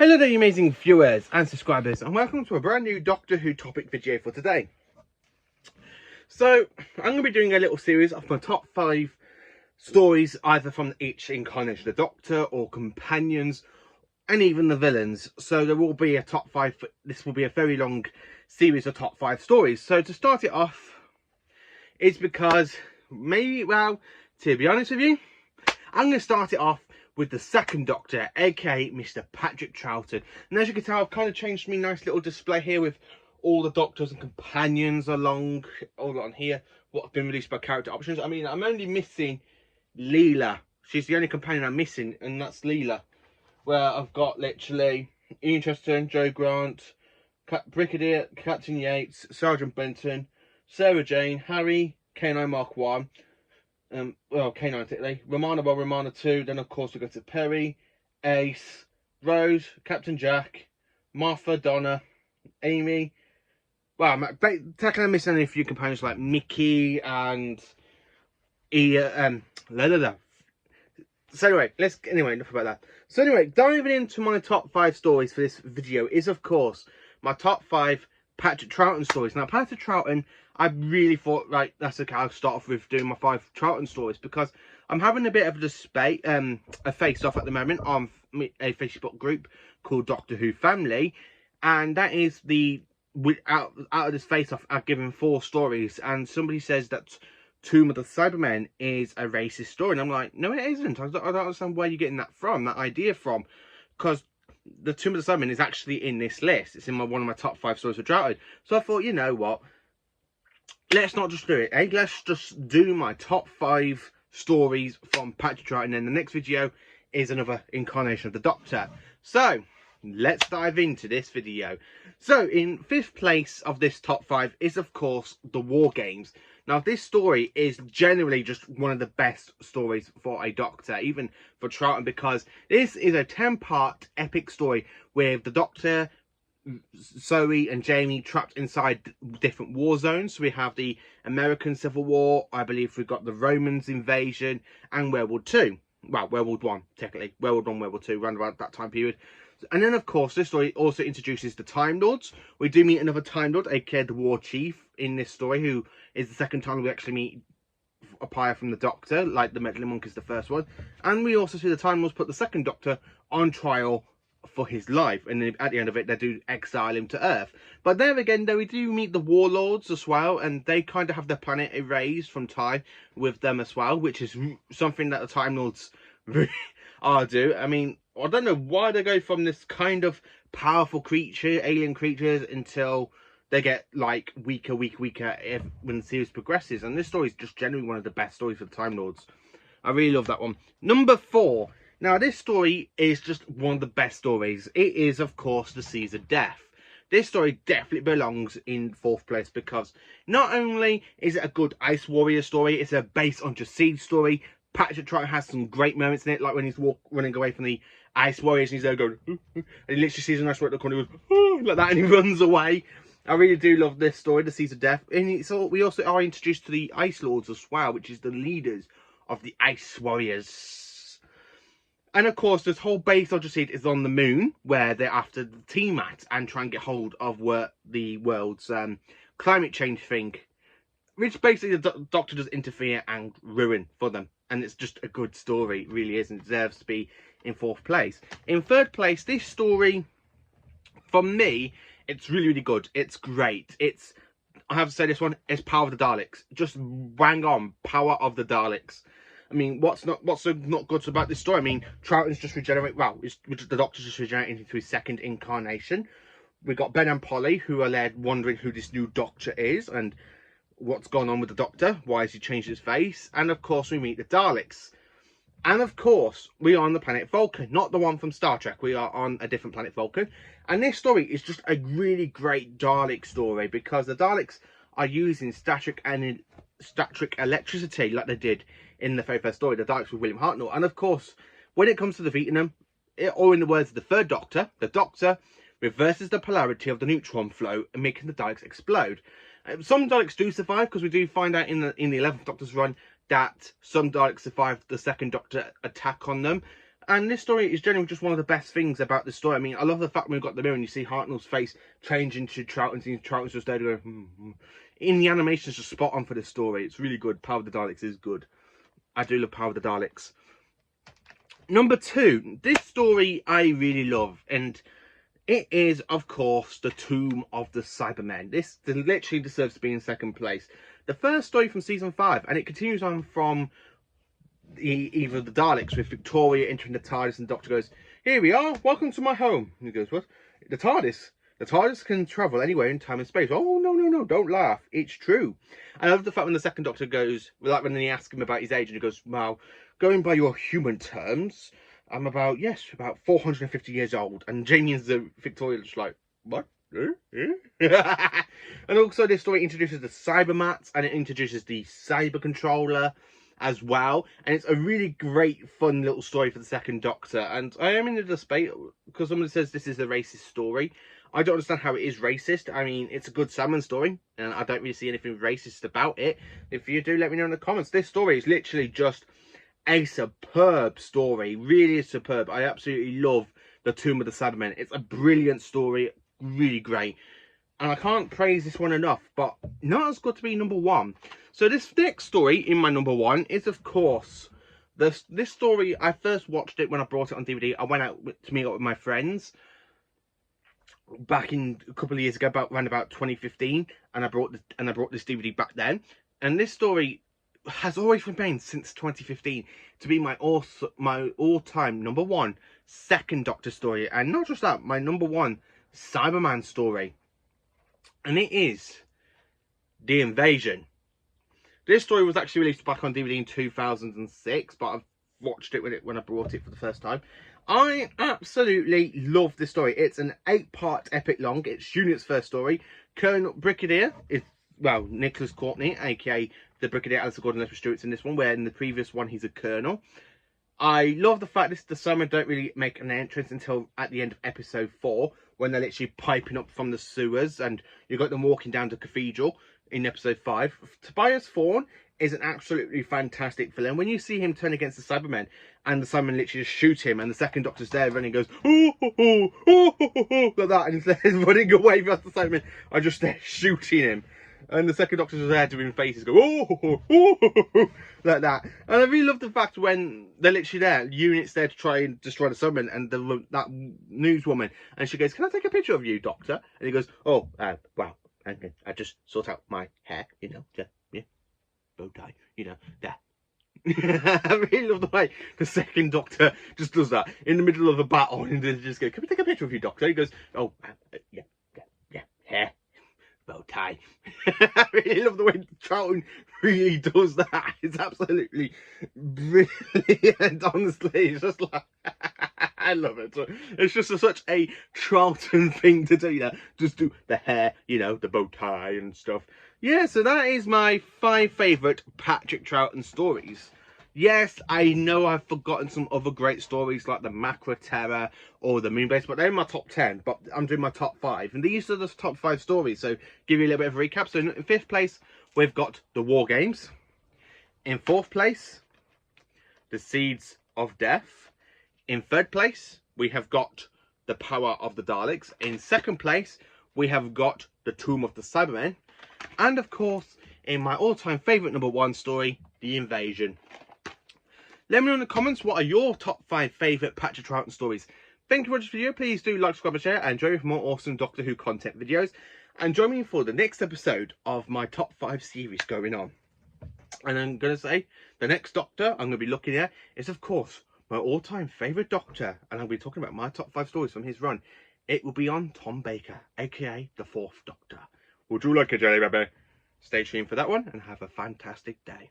Hello there, you amazing viewers and subscribers, and welcome to a brand new Doctor Who topic video for today. So, I'm going to be doing a little series of my top 5 stories, either from each incarnation of the Doctor, or companions, and even the villains. So there will be a top 5, this will be a very long series of top 5 stories. So to start it off, it's because, to be honest with you, I'm going to start it off with the second Doctor, aka Mr. Patrick Troughton. And as you can tell, I've kind of changed my nice little display here with all the Doctors and companions along all on here, what have been released by character options. I mean, I'm only missing Leela. She's the only companion I'm missing, and that's Leela. Where I've got literally Ian Chesterton, Joe Grant, Brigadier, Captain Yates, Sergeant Benton, Sarah Jane, Harry, K9 Mark 1. K9 particularly, Romana 1, Romana 2, then of course we go to Perry, Ace, Rose, Captain Jack, Martha, Donna, Amy. Well, I'm technically missing a few companions like Mickey and So anyway, enough about that. So anyway, diving into my top 5 stories for this video is of course my top 5 Patrick Troughton stories. Now, Patrick Troughton, I really thought, right, that's okay, I'll start off with doing my 5 Troughton stories, because I'm having a bit of a face-off at the moment on a Facebook group called Doctor Who Family, and that is out of this face-off, I've given 4 stories, and somebody says that Tomb of the Cybermen is a racist story, and I'm like, no, it isn't. I don't understand where you're getting that idea from, because the Tomb of the Cybermen is actually in this list. It's in one of my top 5 stories for Troughton. So I thought, you know what? Let's not just do it, eh? Let's just do my top 5 stories from Patrick Troughton, and then the next video is another incarnation of the Doctor. So, let's dive into this video. So, in 5th place of this top 5 is, of course, The War Games. Now, this story is generally just one of the best stories for a Doctor, even for Troughton, because this is a 10-part epic story with the Doctor, Zoe and Jamie trapped inside different war zones. So we have the American Civil War, I believe we've got the Romans invasion, and World War II. Well, World War One, technically. World War One, World War Two, around about that time period. And then, of course, this story also introduces the Time Lords. We do meet another Time Lord, aka the War Chief, in this story, who is the second time we actually meet apart from the Doctor, like the Meddling Monk is the first one. And we also see the Time Lords put the second Doctor on trial for his life, and then at the end of it they do exile him to Earth. But there again, though, we do meet the Warlords as well, and they kind of have their planet erased from time with them as well, which is something that the Time Lords are do. I mean, I don't know why they go from this kind of powerful alien creatures, until they get like weaker when the series progresses. And this story is just generally one of the best stories for the Time Lords. I really love that one. Number 4. Now, this story is just one of the best stories. It is, of course, The Seas of Death. This story definitely belongs in 4th place, because not only is it a good Ice Warrior story, it's a based on Siege story. Patrick Troughton has some great moments in it, like when he's running away from the Ice Warriors and he's there going, and he literally sees an Ice Warrior at the corner, he goes, like that, and he runs away. I really do love this story, The Seas of Death. And we also are introduced to the Ice Lords as well, which is the leaders of the Ice Warriors. And of course, this whole base of Siege is on the moon, where they're after the Tiamat and try and get hold of the world's climate change thing, which basically the Doctor does interfere and ruin for them. And it's just a good story, it really is, and deserves to be in 4th place. In 3rd place, this story, for me, it's really, really good. It's great. I have to say, this one is Power of the Daleks. Just bang on, Power of the Daleks. I mean, what's so not good about this story? I mean, Troughton's just regenerate. Well, the Doctor's just regenerating into his 2nd incarnation. We got Ben and Polly, who are led wondering who this new Doctor is and what's gone on with the Doctor. Why has he changed his face? And of course, we meet the Daleks. And of course, we are on the planet Vulcan, not the one from Star Trek. We are on a different planet, Vulcan. And this story is just a really great Dalek story, because the Daleks are using static electricity like they did in the very first story, the Daleks with William Hartnell. And of course, when it comes to defeating them, or in the words of the 3rd Doctor, the Doctor reverses the polarity of the neutron flow and making the Daleks explode. Some Daleks do survive, because we do find out in the 11th Doctor's run that some Daleks survived the 2nd Doctor attack on them. And this story is generally just one of the best things about the story. I mean, I love the fact when we've got the mirror and you see Hartnell's face change into Troughton's, and Troughton's just there going, In the animation, it's just spot on for the story. It's really good. Power of the Daleks is good. I do love Power of the Daleks. Number 2, this story I really love, and it is, of course, The Tomb of the Cybermen. This literally deserves to be in second place. The first story from season 5, and it continues on from either the Daleks, with Victoria entering the TARDIS, and the Doctor goes, "Here we are, welcome to my home." And he goes, "What? The TARDIS? The TARDIS can travel anywhere in time and space." "Oh, no, don't laugh. It's true." And I love the fact when the second Doctor goes, like when they ask him about his age, and he goes, "Well, going by your human terms, I'm about 450 years old." And Jamie and Victoria just like, "What?" And also this story introduces the Cybermats, and it introduces the Cyber Controller as well, and it's a really great fun little story for the second Doctor. And I am in the debate because someone says this is a racist story. I don't understand how it is racist. I mean, it's a good Cyberman story, and I don't really see anything racist about it. If you do, let me know in the comments. This story is literally just a superb story, really superb. I absolutely love The Tomb of the Cybermen. It's a brilliant story, really great, and I can't praise this one enough, but not as good to be number 1. So this next story in my number 1 is, of course, this story. I first watched it when I brought it on DVD. I went out to meet up with my friends back in a couple of years ago, around about 2015, and I brought this DVD back then. And this story has always remained since 2015 to be my all-time number 1 second Doctor story, and not just that, my number 1 Cyberman story, and it is The Invasion. This story was actually released back on DVD in 2006, but I've watched it when I brought it for the first time. I absolutely love this story. It's an 8-part epic long. It's Unit's first story. Colonel Brigadier is, well, Nicholas Courtney, aka the Brigadier Alistair Gordon Lester Stewart's in this one, where in the previous one he's a colonel. I love the fact the Cybermen don't really make an entrance until at the end of episode 4, when they're literally piping up from the sewers, and you've got them walking down to Cathedral in episode 5. Tobias Thorne is an absolutely fantastic villain. When you see him turn against the Cybermen, and the Cybermen literally just shoot him, and the second Doctor's there running, goes, "Oh, oh, oh, oh, oh, oh," like that, and instead of running away past the Cybermen, I just there shooting him. And the second Doctor's there doing faces, go, "Oh, oh, oh, oh, oh," like that. And I really love the fact when they're literally there, Unit's there to try and destroy the Cybermen, and that newswoman, and she goes, "Can I take a picture of you, Doctor?" And he goes, "Oh, wow, I just sort out my hair, you know, yeah, bow tie, you know, there." I really love the way the second Doctor just does that in the middle of a battle, and they just go, "Can we take a picture of you, Doctor?" He goes, "Oh, yeah, hair, bow tie." I really love the way Troughton really does that. It's absolutely brilliant. Honestly, it's just like I love it. It's just such a Troughton thing to do. You know, just do the hair, you know, the bow tie and stuff. Yeah, so that is my 5 favourite Patrick Troughton stories. Yes, I know I've forgotten some other great stories like the Macra Terror or the Moonbase, but they're in my top 10, but I'm doing my top 5. And these are the top 5 stories, so give you a little bit of a recap. So in 5th place, we've got the War Games. In 4th place, the Seeds of Death. In 3rd place, we have got the Power of the Daleks. In 2nd place, we have got the Tomb of the Cybermen. And of course, in my all-time favourite number 1 story, The Invasion. Let me know in the comments what are your top 5 favourite Patrick Troughton stories. Thank you for watching this video. Please do like, subscribe and share, and join me for more awesome Doctor Who content videos. And join me for the next episode of my top 5 series going on. And I'm going to say, the next Doctor I'm going to be looking at is, of course, my all-time favourite Doctor. And I'll be talking about my top 5 stories from his run. It will be on Tom Baker, aka the 4th Doctor. Would you like a jelly baby? Stay tuned for that one and have a fantastic day.